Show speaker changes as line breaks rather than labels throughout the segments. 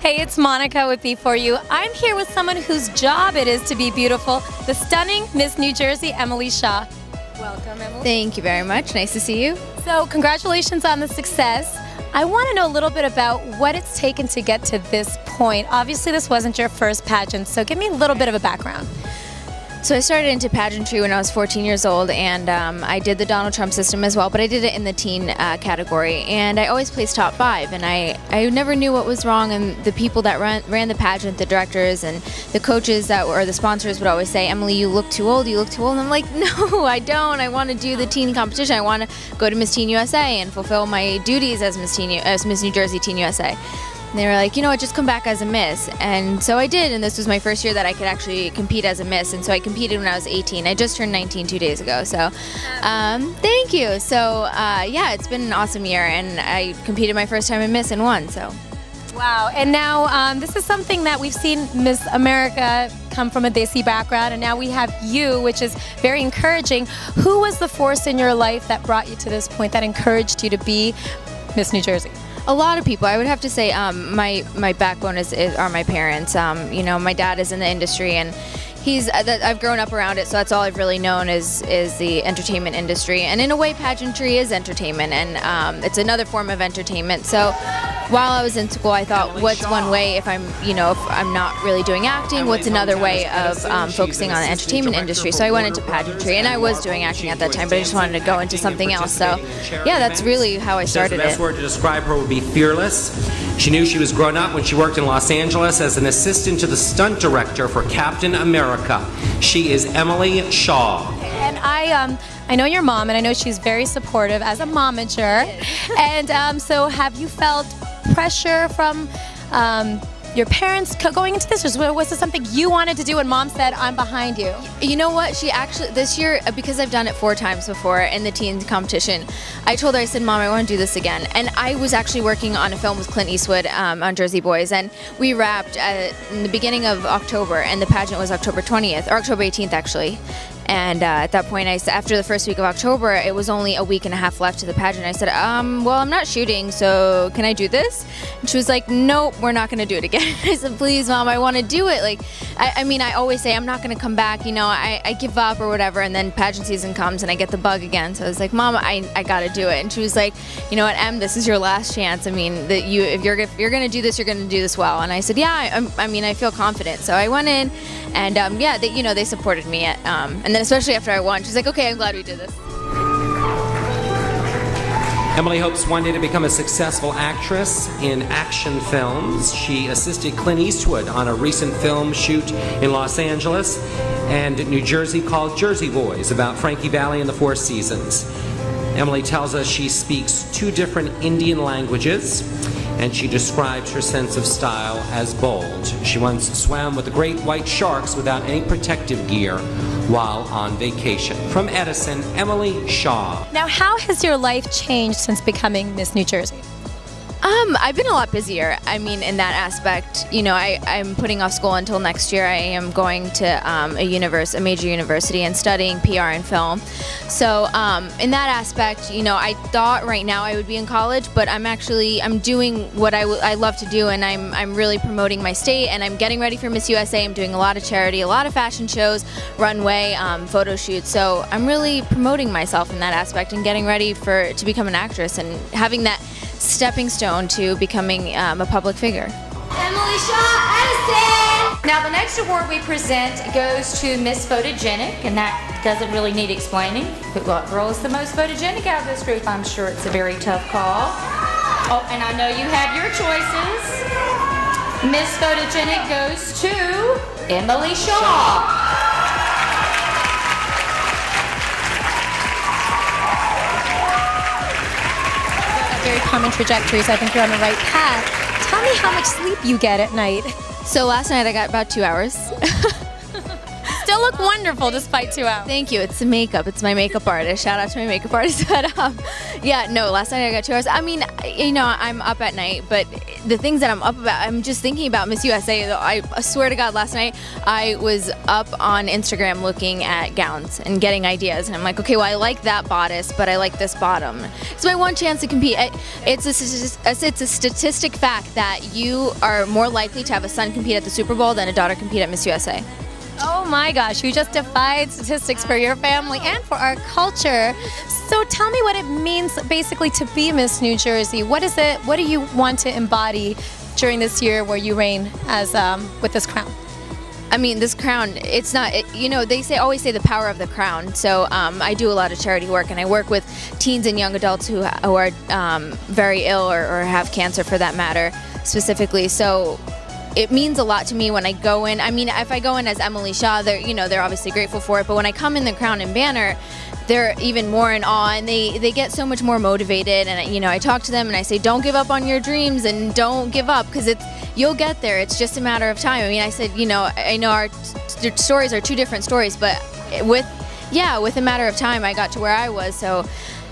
Hey, it's Monica with B4U. I'm here with someone whose job it is to be beautiful, the stunning Miss New Jersey, Emily Shaw. Welcome, Emily.
Thank you very much. Nice to see you.
So, congratulations on the success. I want to know a little bit about what it's taken to get to this point. Obviously, this wasn't your first pageant, so give me a little bit of a background.
So I started into pageantry when I was 14 years old, and I did the Donald Trump system as well, but I did it in the teen category, and I always placed top 5, and I never knew what was wrong, and the people that ran the pageant, the directors and the coaches that were the sponsors would always say, Emily, you look too old, and I'm like, no, I don't. I want to do the teen competition. I want to go to Miss Teen USA and fulfill my duties as Miss New Jersey Teen USA. And they were like, you know what, just come back as a Miss. And so I did, and this was my first year that I could actually compete as a Miss. And so I competed when I was 18. I just turned 19 2 days ago. So thank you. So yeah, it's been an awesome year, and I competed my first time in Miss and won. So.
Wow. And now this is something that we've seen Miss America come from a Desi background, and now we have you, which is very encouraging. Who was the force in your life that brought you to this point, that encouraged you to be Miss New Jersey?
A lot of people. I would have to say my backbone are my parents. You know, my dad is in the industry, and I've grown up around it, so that's all I've really known is the entertainment industry. And in a way, pageantry is entertainment, and it's another form of entertainment. So while I was in school, I thought, what's one way if I'm not really doing acting, what's another way of focusing on the entertainment industry? So I went into pageantry, and I was doing acting at that time, but I just wanted to go into something else. So yeah, that's really how I started it.
The best word to describe her would be fearless. She knew she was grown up when she worked in Los Angeles as an assistant to the stunt director for Captain America. She is Emily Shaw.
And I know your mom, and I know she's very supportive as a momager. And so have you felt pressure from your parents going into this, or was this something you wanted to do and mom said, I'm behind you?
You know what, she actually, this year, because I've done it 4 times before in the teen competition, I told her, I said, Mom, I want to do this again. And I was actually working on a film with Clint Eastwood on Jersey Boys, and we wrapped in the beginning of October, and the pageant was October 20th, or October 18th actually. And at that point, after the first week of October, it was only a week and a half left to the pageant. I said, well, I'm not shooting, so can I do this? And she was like, nope, we're not going to do it again. I said, please, Mom, I want to do it. Like, I mean, I always say I'm not going to come back. You know, I give up or whatever, and then pageant season comes and I get the bug again. So I was like, Mom, I got to do it. And she was like, you know what, Em, this is your last chance. I mean, if you're going to do this, you're going to do this well. And I said, yeah, I mean, I feel confident. So I went in, and yeah, they supported me. And then especially after I won, she's like, okay, I'm glad we did this.
Emily hopes one day to become a successful actress in action films. She assisted Clint Eastwood on a recent film shoot in Los Angeles and New Jersey called Jersey Boys, about Frankie Valli and the Four Seasons. Emily tells us she speaks 2 different Indian languages, and she describes her sense of style as bold. She once swam with the great white sharks without any protective gear while on vacation. From Edison, Emily Shaw.
Now, how has your life changed since becoming Miss New Jersey?
I've been a lot busier. I mean, in that aspect, you know, I'm putting off school until next year. I am going to a major university and studying PR and film. So in that aspect, you know, I thought right now I would be in college, but I'm doing what I love to do, and I'm really promoting my state, and I'm getting ready for Miss USA. I'm doing a lot of charity, a lot of fashion shows, runway, photo shoots. So I'm really promoting myself in that aspect and getting ready to become an actress and having that stepping stone to becoming a public figure.
Emily Shaw, Edison! Now the next award we present goes to Miss Photogenic, and that doesn't really need explaining. What girl is the most photogenic out of this group? I'm sure it's a very tough call. Oh, and I know you have your choices. Miss Photogenic goes to Emily Shaw.
very common trajectory, so I think you're on the right path. Tell me how much sleep you get at night.
So last night I got about 2 hours.
Still look wonderful despite 2 hours.
Thank you. It's the makeup. It's my makeup artist. Shout out to my makeup artist. But yeah, no, last night I got 2 hours. I mean, you know, I'm up at night, but the things that I'm up about, I'm just thinking about Miss USA. I swear to God, last night I was up on Instagram looking at gowns and getting ideas. And I'm like, okay, well, I like that bodice, but I like this bottom. It's my one chance to compete. It's a statistic fact that you are more likely to have a son compete at the Super Bowl than a daughter compete at Miss USA.
Oh my gosh, you just defied statistics for your family and for our culture. So tell me what it means basically to be Miss New Jersey. What is it? What do you want to embody during this year where you reign as with this crown?
I mean, this crown, it's not, you know, they always say the power of the crown. So I do a lot of charity work, and I work with teens and young adults who are very ill or have cancer, for that matter, specifically. So it means a lot to me when I go in. I mean, if I go in as Emily Shaw, they're obviously grateful for it. But when I come in the crown and banner, they're even more in awe, and they get so much more motivated. And you know, I talk to them and I say, don't give up on your dreams and don't give up, because you'll get there. It's just a matter of time. I mean, I said, you know, I know our stories are two different stories, but with a matter of time, I got to where I was. So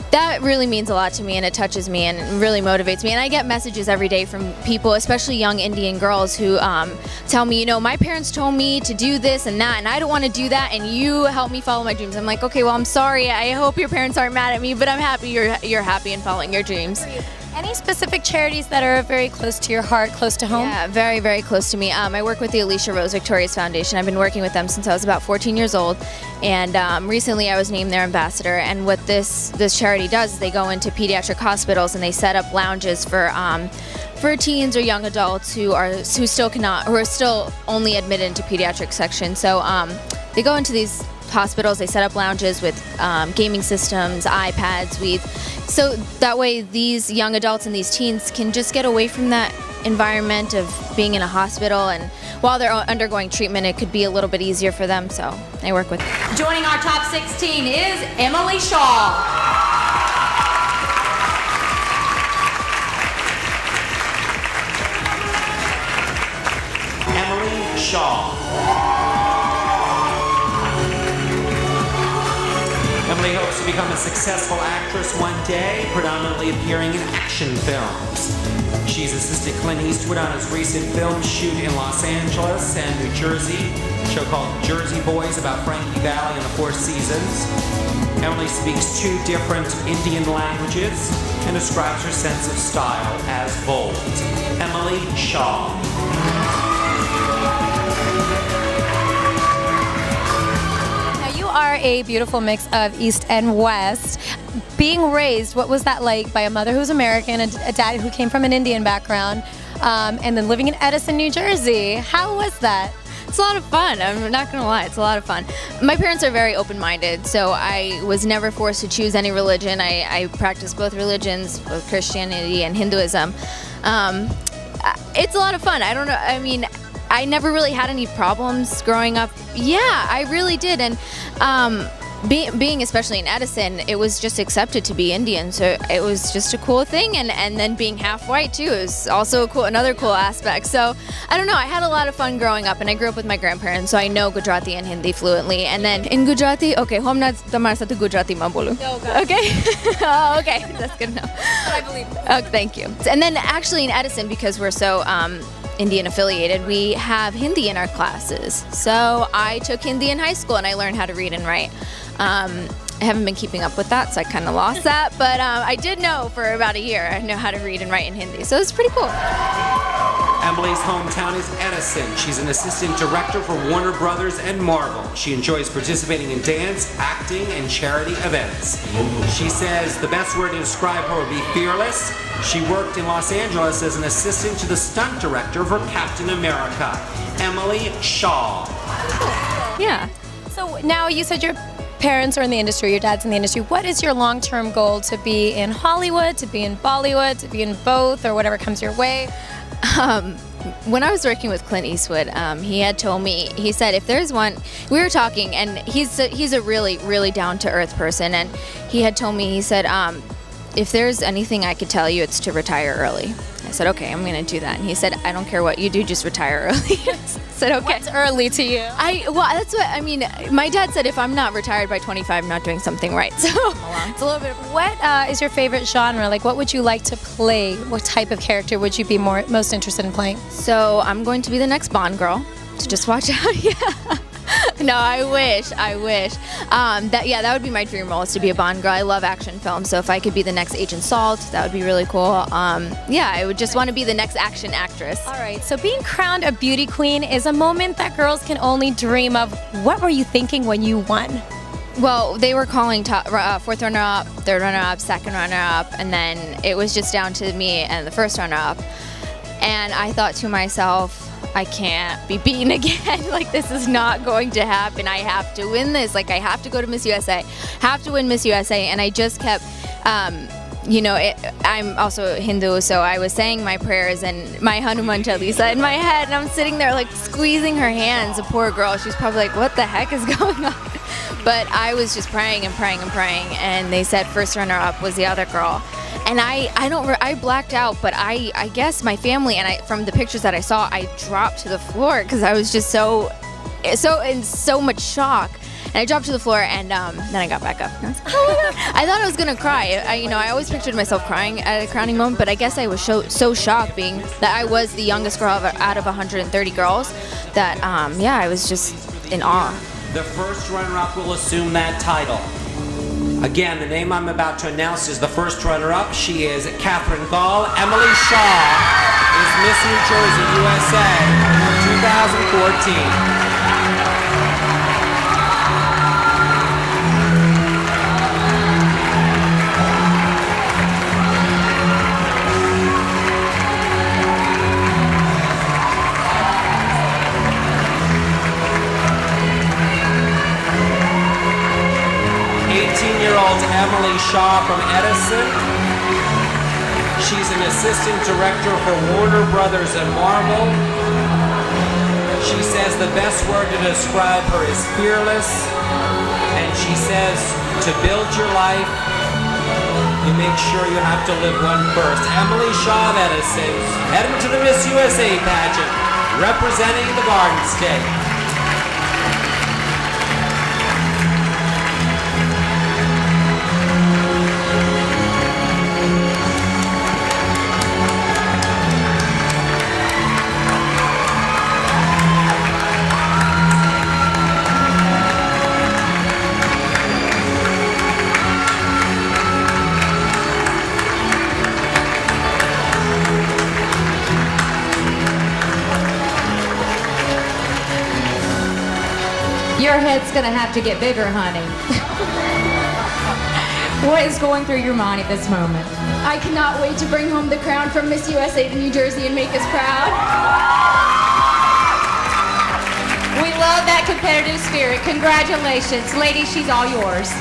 that really means a lot to me, and it touches me and really motivates me. And I get messages every day from people, especially young Indian girls, who tell me, you know, my parents told me to do this and that, and I don't want to do that, and you help me follow my dreams. I'm like, okay, well, I'm sorry. I hope your parents aren't mad at me, but I'm happy you're happy and following your dreams.
Any specific charities that are very close to your heart, close to home?
Yeah, very, very close to me. I work with the Alicia Rose Victorious Foundation. I've been working with them since I was about 14 years old, and recently I was named their ambassador. And what this charity does is they go into pediatric hospitals and they set up lounges for teens or young adults who are still only admitted into pediatric section. So they go into these hospitals, they set up lounges with gaming systems, iPads, so that way these young adults and these teens can just get away from that environment of being in a hospital, and while they're undergoing treatment, it could be a little bit easier for them. So I work with them.
Joining our top 16 is Emily Shaw.
Emily Shaw. Emily hopes to become a successful actress one day, predominantly appearing in action films. She's assisted Clint Eastwood on his recent film shoot in Los Angeles and New Jersey, a show called Jersey Boys about Frankie Valli and the Four Seasons. Emily speaks 2 different Indian languages and describes her sense of style as bold. Emily Shaw.
Are a beautiful mix of East and West. Being raised, what was that like by a mother who's American, a dad who came from an Indian background, and then living in Edison, New Jersey? How was that?
It's a lot of fun. I'm not going to lie. It's a lot of fun. My parents are very open-minded, so I was never forced to choose any religion. I practice both religions, both Christianity and Hinduism. It's a lot of fun. I don't know. I mean, I never really had any problems growing up. Yeah, I really did. And being especially in Edison, it was just accepted to be Indian. So it was just a cool thing. And then being half white too is also another cool aspect. So I don't know. I had a lot of fun growing up, and I grew up with my grandparents, so I know Gujarati and Hindi fluently. And then in Gujarati, okay, humna tamara satu Gujarati ma bolu. Okay. Oh, okay. That's good enough.
I believe it.
Oh, thank you. And then actually in Edison, because we're so Indian affiliated, we have Hindi in our classes. So I took Hindi in high school, and I learned how to read and write. I haven't been keeping up with that, so I kind of lost that. But I did know for about a year. I know how to read and write in Hindi, so it's pretty cool.
Emily's hometown is Edison. She's an assistant director for Warner Brothers and Marvel. She enjoys participating in dance, acting, and charity events. She says the best word to describe her would be fearless. She worked in Los Angeles as an assistant to the stunt director for Captain America, Emily Shaw.
Yeah.
So now you said your parents are in the industry, your dad's in the industry. What is your long-term goal? To be in Hollywood, to be in Bollywood, to be in both, or whatever comes your way?
When I was working with Clint Eastwood, he had told me, he said, if there's one, we were talking, and he's a really, really down-to-earth person, and he had told me, he said, if there's anything I could tell you, it's to retire early. I said, okay, I'm going to do that. And he said, I don't care what you do, just retire early. I said, okay.
What's early to you?
That's what, I mean, my dad said if I'm not retired by 25, I'm not doing something right. So it's a little bit of...
What is your favorite genre? Like, what would you like to play? What type of character would you be most interested in playing?
So I'm going to be the next Bond girl. So just watch out. Yeah. No, I wish. That would be my dream role, is to be a Bond girl. I love action films, so if I could be the next Agent Salt, that would be really cool. I would just want to be the next action actress.
All right, so being crowned a beauty queen is a moment that girls can only dream of. What were you thinking when you won?
Well, they were calling fourth runner-up, third runner-up, second runner-up, and then it was just down to me and the first runner-up. And I thought to myself, I can't be beaten again. Like, this is not going to happen. I have to win this. Like, I have to go to Miss USA. Have to win Miss USA. And I just kept, I'm also Hindu, so I was saying my prayers and my Hanuman Chalisa in my head. And I'm sitting there, like, squeezing her hands. The poor girl. She's probably like, what the heck is going on? But I was just praying and praying and praying. And they said first runner-up was the other girl. And I blacked out, but I guess my family, and from the pictures that I saw, I dropped to the floor because I was just so in so much shock. And I dropped to the floor, and then I got back up. And I was like, oh my God. I thought I was gonna cry. I always pictured myself crying at a crowning moment, but I guess I was so shocked, being that I was the youngest girl out of 130 girls, that I was just in awe.
The first runner-up will assume that title. Again, the name I'm about to announce is the first runner-up. She is Catherine Gall. Emily Shaw is Miss New Jersey, USA, 2014. 18-year-old Emily Shaw from Edison. She's an assistant director for Warner Brothers and Marvel. She says the best word to describe her is fearless. And she says to build your life, you make sure you have to live one first. Emily Shaw of Edison, heading to the Miss USA pageant, representing the Garden State.
Your head's gonna have to get bigger, honey. What is going through your mind at this moment?
I cannot wait to bring home the crown from Miss USA to New Jersey and make us proud.
We love that competitive spirit. Congratulations. Ladies, she's all yours.